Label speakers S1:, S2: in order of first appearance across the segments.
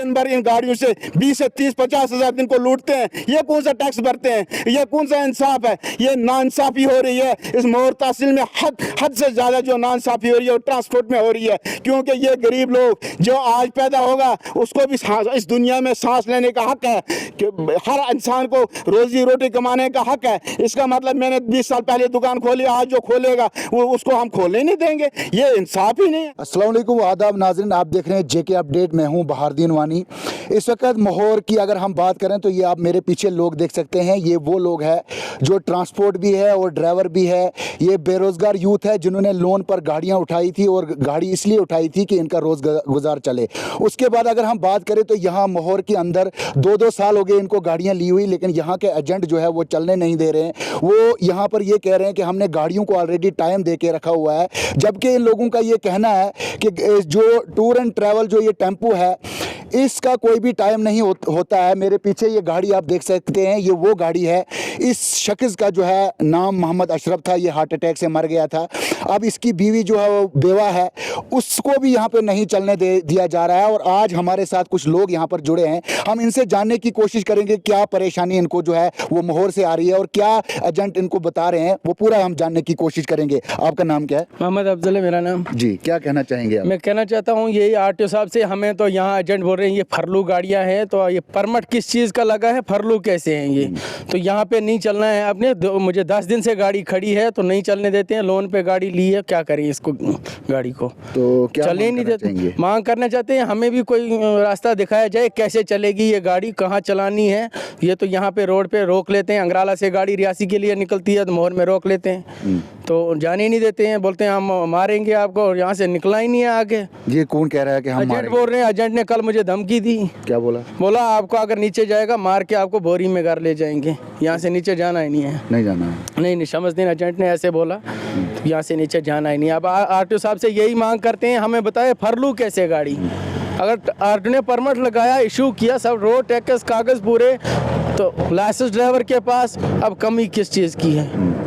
S1: दिन भर इन गाड़ियों से 20 से 30-50 हज़ार दिन को लूटते हैं। ये कौन सा टैक्स भरते हैं? ये कौन सा इंसाफ है? ये नाइंसाफी हो रही है इस मोहर तहसील में। हद से ज़्यादा जो नाइंसाफी हो रही है वो ट्रांसपोर्ट में हो रही है, क्योंकि ये गरीब लोग जो आज पैदा होगा उसको भी इस दुनिया में सांस लेने का हक है, कि हर इंसान को रोजी रोटी कमाने का हक है। इसका मतलब मैंने 20 साल पहले दुकान खोली, आज जो खोलेगा वो उसको हम खोलने नहीं देंगे। ये इंसाफ ही नहीं है।
S2: अस्सलाम वालेकुम, आदाब नाज़रीन, आप देख रहे हैं जेके अपडेट। मैं हूं बहारदीन वानी। इस वक्त मोहर की अगर हम बात करें तो ये आप मेरे पीछे लोग देख सकते हैं, ये वो लोग हैं जो ट्रांसपोर्ट भी है और ड्राइवर भी है। ये बेरोज़गार यूथ है जिन्होंने लोन पर गाड़ियां उठाई थी और गाड़ी इसलिए उठाई थी कि इनका रोज़ गुजार चले। उसके बाद अगर हम बात करें तो यहाँ मोहर के अंदर 2-2 साल हो गए इनको गाड़ियाँ ली हुई, लेकिन यहाँ के एजेंट जो है वो चलने नहीं दे रहे हैं। वो यहाँ पर ये कह रहे हैं कि हमने गाड़ियों को ऑलरेडी टाइम दे के रखा हुआ है, जबकि इन लोगों का ये कहना है कि जो टूर एंड ट्रैवल जो ये टेम्पो है इसका कोई भी टाइम नहीं होता है। मेरे पीछे ये गाड़ी आप देख सकते हैं, ये वो गाड़ी है। इस शख्स का जो है नाम मोहम्मद अशरफ था, ये हार्ट अटैक से मर गया था। अब इसकी बीवी जो है वो बेवा है, उसको भी यहाँ पे नहीं चलने दिया जा रहा है। और आज हमारे साथ कुछ लोग यहाँ पर जुड़े हैं, हम इनसे जानने की कोशिश करेंगे क्या परेशानी इनको जो है वो मोहर से आ रही है और क्या एजेंट इनको बता रहे हैं, वो पूरा हम जानने की कोशिश करेंगे। आपका नाम क्या है?
S3: मोहम्मद अफजल है मेरा नाम
S2: जी। क्या कहना चाहेंगे आप?
S3: मैं कहना चाहता हूँ यही आरटीओ साहब से, हमें तो यहाँ एजेंट बोल रहे हैं ये फरलू गाड़ियाँ हैं, तो ये परमिट किस चीज़ का लगा है, फरलू कैसे हैं ये, तो यहाँ पे नहीं चलना है। अपने मुझे 10 दिन से गाड़ी खड़ी है तो नहीं चलने देते हैं। लोन पे गाड़ी ली है, क्या करें इसको, गाड़ी को
S2: तो क्या
S3: चले ही नहीं देते। मांग करना चाहते हैं हमें भी कोई रास्ता दिखाया जाए, कैसे चलेगी ये गाड़ी, कहाँ चलानी है। ये तो यहाँ पे रोड पे रोक लेते हैं, अंगराला से गाड़ी रियासी के लिए निकलती है तो मोहर में रोक लेते हैं, तो जाने ही नहीं देते हैं। बोलते हैं हम मारेंगे आपको, और यहाँ से निकला ही नहीं है आगे।
S2: ये कौन कह रहा है कि हम
S3: एजेंट बोल रहे हैं, एजेंट ने कल मुझे धमकी दी।
S2: क्या बोला?
S3: बोला आपको अगर नीचे जाएगा मार के आपको बोरी में घर ले जाएंगे, यहाँ से नीचे जाना ही नहीं है।
S2: नहीं जाना है?
S3: नहीं समझते, एजेंट ने ऐसे बोला, तो यहाँ से नीचे जाना ही नहीं। अब आरटीओ साहब से यही मांग करते हैं, हमें बताए फरलू कैसे गाड़ी। अगर आरटीओ ने परमिट लगाया, इशू किया, सब रोड टैक्स कागज़ पूरे, तो लाइसेंस ड्राइवर के पास, अब कमी किस चीज़ की है?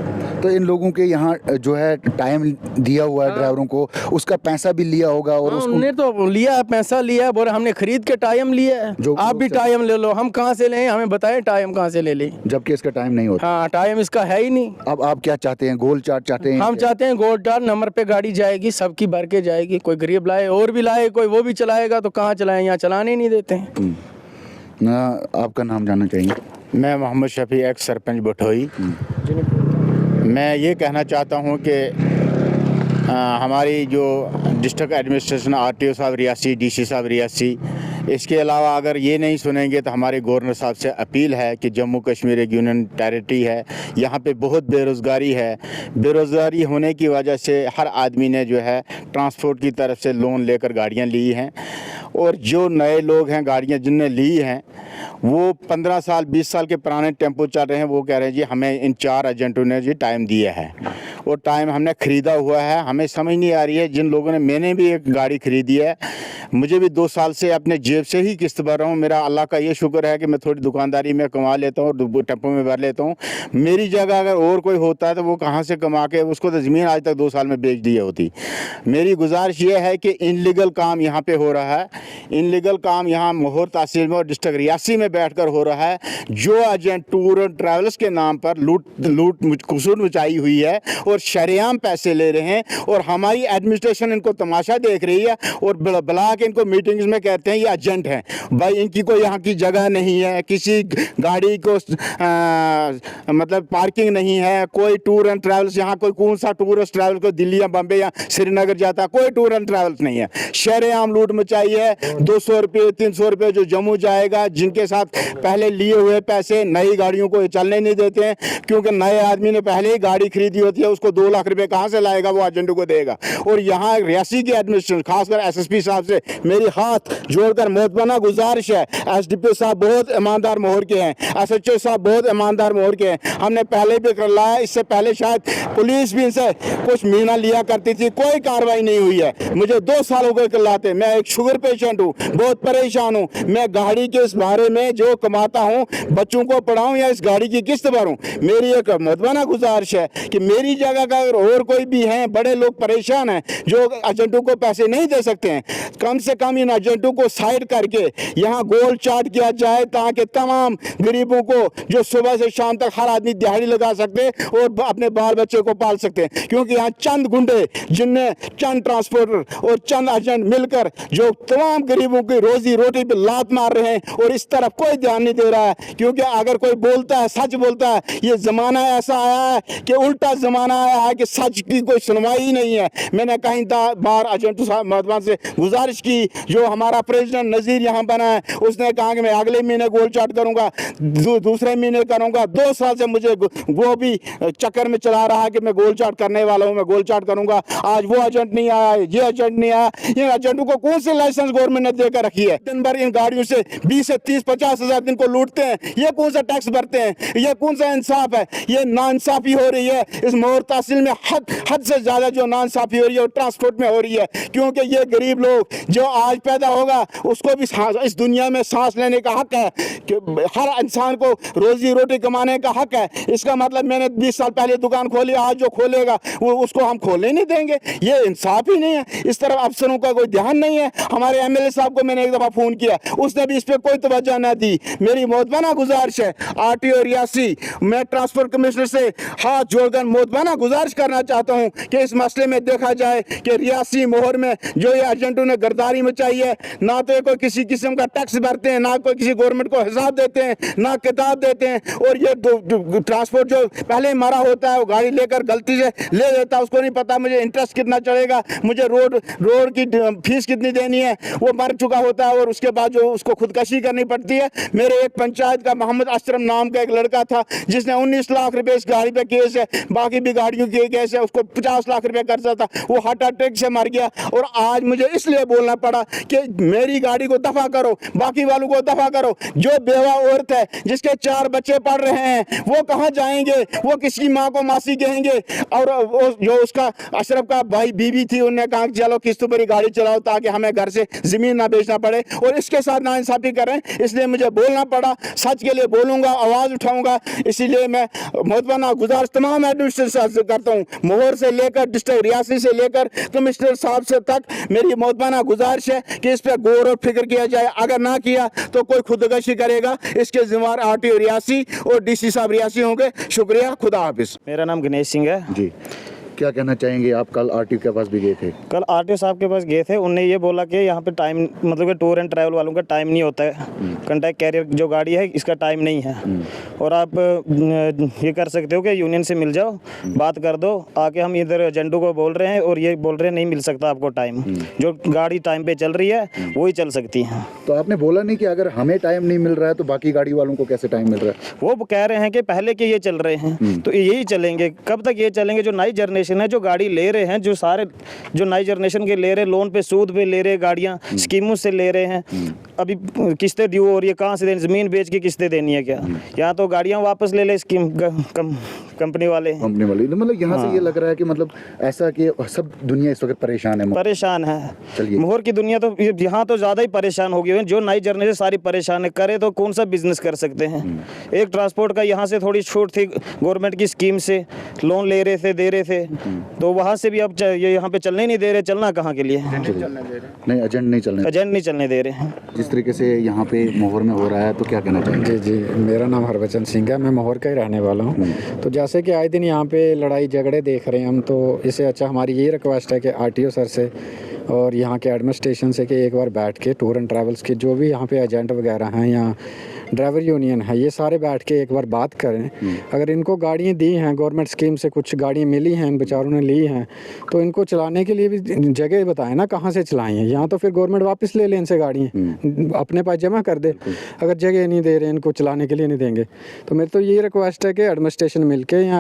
S2: तो इन लोगों के यहाँ जो है टाइम दिया हुआ है ड्राइवरों को, उसका पैसा भी लिया होगा और
S3: उन्होंने तो लिया, पैसा लिया, बोले हमने खरीद के टाइम लिया है, आप भी टाइम ले लो। हम कहाँ से लें, हमें बताएं टाइम कहाँ से ले लें,
S2: जबकि इसका टाइम नहीं होता।
S3: हाँ, टाइम इसका है ही नहीं।
S2: अब आप क्या चाहते हैं? गोल्ड चार्ट चाहते हैं?
S3: हम चाहते हैं गोल्ड चार्ट नंबर पे गाड़ी जाएगी, सबकी भर के जाएगी। कोई गरीब लाए और भी लाए, कोई वो भी चलाएगा, तो कहाँ चलाएं, यहाँ चलाने ही नहीं देते हैं।
S2: आपका नाम जानना चाहेंगे?
S1: मैं मोहम्मद शफी, एक्स सरपंच बठोई। मैं ये कहना चाहता हूँ कि हमारी जो डिस्ट्रिक्ट एडमिनिस्ट्रेशन, आरटीओ साहब रियासी, डीसी साहब रियासी, इसके अलावा अगर ये नहीं सुनेंगे तो हमारे गवर्नर साहब से अपील है कि जम्मू कश्मीर एक यूनियन टेरिटरी है, यहाँ पे बहुत बेरोज़गारी है। बेरोज़गारी होने की वजह से हर आदमी ने जो है ट्रांसपोर्ट की तरफ से लोन लेकर गाड़ियाँ ली हैं, और जो नए लोग हैं गाड़ियाँ जिनने ली हैं वो 15 साल 20 साल के पुराने टेम्पो चल रहे हैं। वो कह रहे हैं जी हमें इन 4 एजेंटों ने जी टाइम दिया है, और टाइम हमने ख़रीदा हुआ है। हमें समझ नहीं आ रही है, जिन लोगों ने, मैंने भी एक गाड़ी ख़रीदी है, मुझे भी 2 साल से अपने जेब से ही किस्त भर रहा हूँ। मेरा अल्लाह का ये शुक्र है कि मैं थोड़ी दुकानदारी में कमा लेता हूँ और टेम्पो में भर लेता हूँ। मेरी जगह अगर और कोई होता है तो वो कहाँ से कमा के, उसको तो ज़मीन आज तक 2 साल में बेच दी होती। मेरी गुजारिश ये है कि इनलीगल काम यहाँ पे हो रहा है, इनलीगल काम यहाँ मोहर तहसील में और डिस्ट्रिक्ट रियासी में बैठकर हो रहा है। जो एजेंट टूर और ट्रैवल्स के नाम पर लूट कुसूर मचाई हुई है और शरेआम पैसे ले रहे हैं, और हमारी एडमिनिस्ट्रेशन इनको तमाशा देख रही है और बुला के इनको मीटिंग्स में कहते हैं ये एजेंट हैं। भाई इनकी कोई यहाँ की जगह नहीं है, किसी गाड़ी को मतलब पार्किंग नहीं है, कोई टूर एंड ट्रैवल्स, यहाँ कोई कौन सा टूरिस्ट ट्रैवल को दिल्ली या बम्बे या श्रीनगर जाता, कोई टूर एंड ट्रैवल्स नहीं है। शरेआम लूट मचाई है। 200 रुपये 300 रुपये जो जम्मू जाएगा, जिनके साथ पहले लिए हुए पैसे, नई गाड़ियों को चलने नहीं देते हैं, क्योंकि नए आदमी ने पहले ही गाड़ी खरीदी होती है, उसको 2 लाख रुपए कहाँ से लाएगा, वो एजेंटों को देगा। और यहाँ रियासी की एडमिनिस्ट्रेशन, खासकर एसएसपी साहब से मेरी हाथ जोड़कर मोहतबाना गुजारिश है, एसडीपी साहब बहुत ईमानदार मोहर के हैं, एसएचओ साहब बहुत ईमानदार मोहर के हैं। हमने पहले भी कर लाया, इससे पहले शायद पुलिस भी इनसे कुछ महीना लिया करती थी, कोई कार्रवाई नहीं हुई है। मुझे 2 साल हो गए कर लाते। मैं एक शुगर पेशेंट हूँ, बहुत परेशान हूँ। मैं गाड़ी के इस बारे में जो कमाता हूँ, बच्चों को पढ़ाऊँ या इस गाड़ी की किस्त भरूँ। मेरी एक मोहतबाना गुजारिश है कि मेरी जगह जगह का अगर और कोई भी हैं बड़े लोग परेशान हैं जो एजेंटों को पैसे नहीं दे सकते हैं, कम से कम इन एजेंटों को साइड करके यहाँ गोल चार्ट किया जाए ताकि तमाम गरीबों को जो सुबह से शाम तक हर आदमी दिहाड़ी लगा सकते और अपने बाल बच्चे को पाल सकते हैं। क्योंकि यहाँ चंद गुंडे जिनने चंद ट्रांसपोर्टर और चंद एजेंट मिलकर जो तमाम गरीबों की रोजी रोटी पे लात मार रहे हैं और इस तरफ कोई ध्यान नहीं दे रहा है। क्योंकि अगर कोई बोलता है, सच बोलता है, ये जमाना ऐसा आया है कि उल्टा जमाना आया है कि सच की कोई सुनवाई ही नहीं है। मैंने कहीं बार एजेंट साहब महतमा से गुजारिश की, जो हमारा प्रेसिडेंट नज़ीर यहाँ बना है उसने कहा कि मैं अगले महीने गोल चार्ट करूंगा, दूसरे महीने करूंगा। 2 साल से मुझे वो भी चक्कर में चला रहा है कि मैं गोल चार्ट करने वाला हूँ, मैं गोल चार्ट करूंगा। आज वो एजेंट नहीं आया, ये एजेंट नहीं आया। इन एजेंटों को कौन से लाइसेंस गवर्नमेंट ने देकर रखी है? दिन भर इन गाड़ियों से 20 से 30-50 हज़ार दिन को लूटते हैं। ये कौन सा टैक्स भरते हैं? ये कौन सा इंसाफ है? ये नाइंसाफी हो रही है इस मोहर तहसील में। हद से ज्यादा जो नाइंसाफी हो रही है वो ट्रांसपोर्ट में हो रही है। क्योंकि ये गरीब लोग जो आज पैदा होगा उसको भी इस दुनिया में सांस लेने का हक है कि हर इंसान को रोजी रोटी कमाने का हक है। इसका मतलब मैंने 20 साल पहले दुकान खोली, आज जो खोलेगा वो उसको हम खोलने नहीं देंगे। ये इंसाफ ही नहीं है। इस तरफ अफसरों का कोई ध्यान नहीं है। हमारे एमएलए साहब को मैंने एक दफा फोन किया, उसने भी इस पर कोई तवज्जो न दी। मेरी मोहतबाना गुजारिश है आरटीओ रियासी, मैं ट्रांसपोर्ट कमिश्नर से हाथ जोड़कर मोहतबाना गुजारिश करना चाहता हूं कि इस मसले में देखा जाए कि रियासी मोहर में जो ये एजेंटों ने गर्दारी मचाई है, ना तो कोई किसी किस्म का टैक्स भरते हैं, ना कोई किसी गवर्नमेंट को हिसाब देते हैं, ना किताब देते हैं। और ये ट्रांसपोर्ट जो पहले मारा होता है वो गाड़ी लेकर गलती से ले लेता है, उसको नहीं पता मुझे इंटरेस्ट कितना चढ़ेगा, मुझे रोड की फीस कितनी देनी है। वो मर चुका होता है और उसके बाद जो उसको खुदकशी करनी पड़ती है। मेरे एक पंचायत का मोहम्मद अशरफ नाम का एक लड़का था जिसने 19 लाख रुपए इस गाड़ी पे केस है, बाकी भी गाड़ियों के केस है, उसको 50 लाख रुपए कर्जा था, वो हार्ट अटैक से मर गया। और आज मुझे इसलिए बोलना पड़ा कि मेरी गाड़ी को दफा करो, बाकी वालों को दफा करो। जो बेवा औरत है जिसके 4 बच्चे पढ़ रहे हैं वो कहाँ जाएंगे? वो किसकी माँ को मासी कहेंगे? और जो उसका अशरफ का भाई बीवी थी, उन्होंने कहा चलो किस्तों पर गाड़ी चलाओ ताकि हमें घर से जमीन ना बेचना पड़े, और इसके साथ नाइंसाफी करें। इसलिए मुझे बोलना पड़ा, सच के लिए बोलूंगा, आवाज उठाऊंगा। इसीलिए मैं मोहतबाना गुजारिश तमाम एडमिनिस्ट्रेशन से करता हूँ, मोहर से लेकर डिस्ट्रिक्ट रियासी से लेकर कमिश्नर साहब से तक मेरी मोहतबाना गुजारिश है कि इस पर गौर और फिक्र किया जाए। अगर ना किया तो कोई खुदकशी करेगा, इसके जिम्मेदार आरटीओ रियासी और डीसी साहब रियासी होंगे। शुक्रिया, खुदा हाफिज।
S4: मेरा नाम गणेश सिंह है
S2: जी। क्या कहना चाहेंगे आप? कल आरटीओ के पास भी गए थे?
S4: कल आरटीओ साहब के पास गए थे, उनने ये बोला कि यहाँ पे टाइम, मतलब कि टूर एंड ट्रैवल वालों का टाइम नहीं होता है, कंटेक्ट कैरियर जो गाड़ी है इसका टाइम नहीं है। और आप ये कर सकते हो कि यूनियन से मिल जाओ, बात कर दो, आके हम इधर एजेंटों को बोल रहे हैं और ये बोल रहे हैं नहीं मिल सकता आपको टाइम, जो गाड़ी टाइम पे चल रही है वही चल सकती है।
S2: तो आपने बोला नहीं कि अगर हमें टाइम नहीं मिल रहा है तो बाकी गाड़ी वालों को कैसे टाइम मिल रहा है?
S4: वो कह रहे हैं कि पहले के ये चल रहे हैं तो यही चलेंगे। कब तक ये चलेंगे? जो नई जनरेशन है जो गाड़ी ले रहे हैं, जो सारे जो नई जनरेशन के ले रहे, लोन पे सूद पे ले रहे गाड़ियाँ, स्कीमों से ले रहे हैं, अभी किस्तें ड्यू हो रही है, कहाँ से देनी? ज़मीन बेच के किस्तें देनी है क्या? यहाँ तो गाड़ियाँ वापस ले ले स्कीम कंपनी वाले।
S2: मतलब यहाँ से ये लग रहा है कि मतलब ऐसा कि सब दुनिया इस वक्त परेशान है।
S4: चलिए, मोहर की दुनिया तो यहाँ तो ज़्यादा ही परेशान हो गई है। जो नई जनरेशन सारी परेशान है, करे तो कौन सा बिजनेस कर सकते हैं? एक ट्रांसपोर्ट का यहाँ से थोड़ी छूट थी गवर्नमेंट की स्कीम से, लोन ले रहे थे, दे रहे थे, तो वहाँ से भी अब ये यहाँ पे चलने नहीं दे रहे। चलना कहाँ के लिए?
S2: नहीं, एजेंट नहीं
S4: चलने दे रहे हैं।
S2: जिस तरीके से यहाँ पे मोहर में हो रहा है, तो क्या कहना चाहिए?
S5: जी, मेरा नाम हरबचन सिंह है, मैं मोहर का ही रहने वाला हूँ। तो जैसे कि आए दिन यहाँ पे लड़ाई झगड़े देख रहे हैं हम, तो इससे अच्छा हमारी यही रिक्वेस्ट है कि आरटीओ सर से और यहाँ के एडमिनिस्ट्रेशन से कि एक बार बैठ के टूर एंड ट्रैवल्स के जो भी यहाँ पे एजेंट वगैरह हैं या ड्राइवर यूनियन है, ये सारे बैठ के एक बार बात करें। अगर इनको गाड़ियाँ दी हैं गवर्नमेंट स्कीम से, कुछ गाड़ियाँ मिली हैं, इन बेचारों ने ली हैं, तो इनको चलाने के लिए भी जगह बताएं ना कहाँ से चलाई हैं। यहाँ तो फिर गवर्नमेंट वापस ले लें इनसे गाड़ियाँ, अपने पास जमा कर दे। अगर जगह नहीं दे रहे, इनको चलाने के लिए नहीं देंगे, तो मेरी तो यही रिक्वेस्ट है कि एडमिनिस्ट्रेशन मिल के या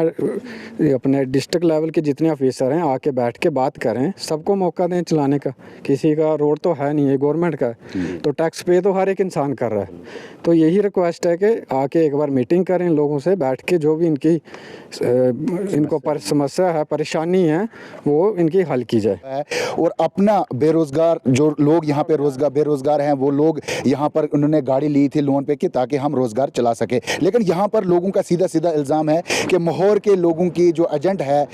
S5: अपने डिस्ट्रिक्ट लेवल के जितने ऑफिसर हैं आके बैठ के बात करें, सबको मौका दें चलाने का। किसी का रोड तो है नहीं, है गवर्नमेंट का, तो टैक्स पे तो हर एक इंसान कर रहा है। तो यही रिक्वेस्ट है कि आके एक बार मीटिंग करें लोगों से बैठ के, जो भी इनको पर समस्या है, परेशानी है, वो इनकी हल की जाए।
S2: और अपना बेरोजगार जो लोग यहाँ पे बेरोजगार हैं, वो लोग यहाँ पर उन्होंने गाड़ी ली थी लोन पे कि ताकि हम रोजगार चला सके। लेकिन यहाँ पर लोगों का सीधा सीधा इल्ज़ाम है कि महोर के लोगों की जो एजेंट है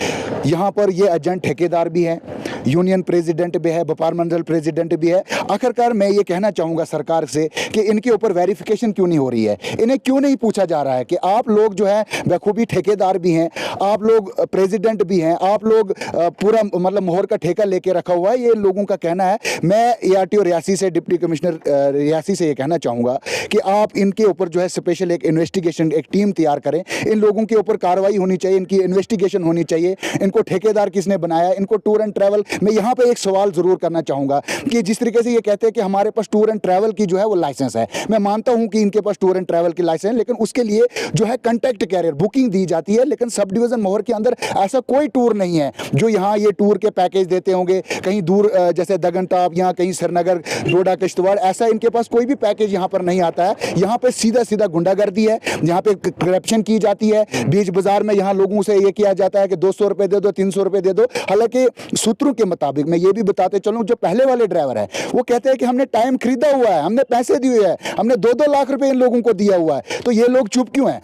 S2: यहाँ पर, ये एजेंट ठेकेदार भी है, यूनियन प्रेसिडेंट भी है, व्यापार मंडल प्रेसिडेंट भी है। आखिरकार मैं ये कहना चाहूँगा सरकार से कि इनके ऊपर वेरिफिकेशन क्यों नहीं हो रही है, इन्हें क्यों नहीं पूछा जा रहा है कि आप लोग जो है बखूबी ठेकेदार भी हैं, आप लोग प्रेसिडेंट भी हैं, आप लोग पूरा मतलब मोहर का ठेका लेके रखा हुआ है, ये लोगों का कहना है। मैं ARTO रियासी से, डिप्टी कमिश्नर रियासी से ये कहना चाहूँगा कि आप इनके ऊपर जो है स्पेशल एक इन्वेस्टिगेशन, एक टीम तैयार करें, इन लोगों के ऊपर कार्रवाई होनी चाहिए, इनकी इन्वेस्टिगेशन होनी चाहिए, इनको ठेकेदार किसने बनाया, इनको टूर एंड ट्रैवल। मैं यहाँ पे एक सवाल ज़रूर करना चाहूँगा कि जिस तरीके से ये कहते हैं कि हमारे पास टूर एंड ट्रैवल की जो है वो लाइसेंस है, मैं मानता हूँ कि इनके पास टूर एंड ट्रैवल की लाइसेंस, लेकिन उसके लिए जो है कॉन्टैक्ट कैरियर बुकिंग दी जाती है, लेकिन सब डिवीज़न मोहर के अंदर ऐसा कोई टूर नहीं है जो यहाँ ये टूर के पैकेज देते होंगे। कहीं दूर जैसे दगनटाप या कहीं श्रीनगर, डोडा, किश्तवाड़, ऐसा इनके पास कोई भी पैकेज यहाँ पर नहीं आता है। यहाँ पे सीधा सीधा गुंडागर्दी है, यहाँ पे करप्शन की जाती है, बीच बाजार में यहाँ लोगों से ये किया जाता है कि 200 रुपये दे दो, 300 रुपये दे दो। हालांकि सूत्रों के मुताबिक मैं ये भी बताते चलूँ, जो पहले वाले ड्राइवर है वो कहते हैं कि हमने टाइम खरीदा हुआ है, हमने पैसे दिए हैं, हमने 2-2 लाख रुपए इन लोगों को दिया हुआ है। तो ये लोग चुप क्यों हैं?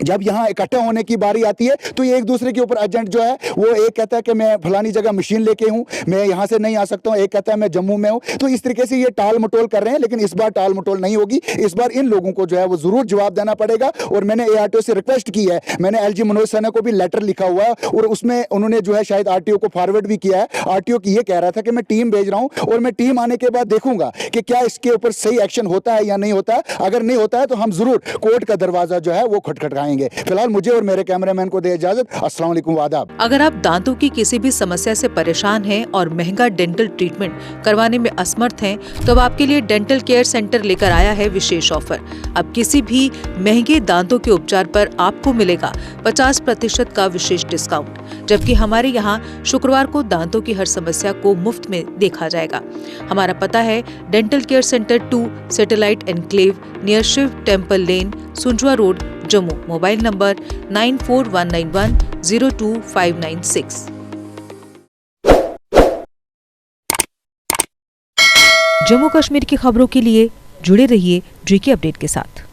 S2: जब यहाँ इकट्ठा होने की बारी आती है तो ये एक दूसरे के ऊपर एजेंट जो है वो एक कहता है कि मैं फलानी जगह मशीन लेके हूँ, मैं यहाँ से नहीं आ सकता हूँ, एक कहता है मैं जम्मू में हूँ। तो इस तरीके से ये टाल मटोल कर रहे हैं, लेकिन इस बार टाल मटोल नहीं होगी। इस बार इन लोगों को जो है वो जरूर जवाब देना पड़ेगा। और मैंने ARTO से रिक्वेस्ट की है, मैंने LG मनोज सिन्हा को भी लेटर लिखा हुआ है और उसमें उन्होंने जो है शायद RTO को फॉरवर्ड भी किया है। RTO की ये कह रहा था कि मैं टीम भेज रहा हूँ और मैं टीम आने के बाद देखूंगा कि क्या इसके ऊपर सही एक्शन होता है या नहीं होता है। अगर नहीं होता है तो हम जरूर कोर्ट का दरवाजा जो है वो खटखटाएंगे। फिलहाल मुझे और मेरे कैमरामैन को दे इजाजत। अस्सलाम वालेकुम, आदाब।
S6: अगर आप दांतों की किसी भी समस्या से परेशान हैं और महंगा डेंटल ट्रीटमेंट करवाने में असमर्थ हैं, तो अब आपके लिए डेंटल केयर सेंटर लेकर आया है विशेष ऑफर। अब किसी भी महंगे दांतों के उपचार पर आपको मिलेगा 50% का विशेष डिस्काउंट, जबकि हमारे यहाँ शुक्रवार को दांतों की हर समस्या को मुफ्त में देखा जाएगा। हमारा पता है dental care centre 2, satellite enclave, near Shiv temple lane, Sunjwan road, Jammu. Mobile number 9419102596। Jammu Kashmir की खबरों के लिए जुड़े रहिए GK अपडेट के साथ।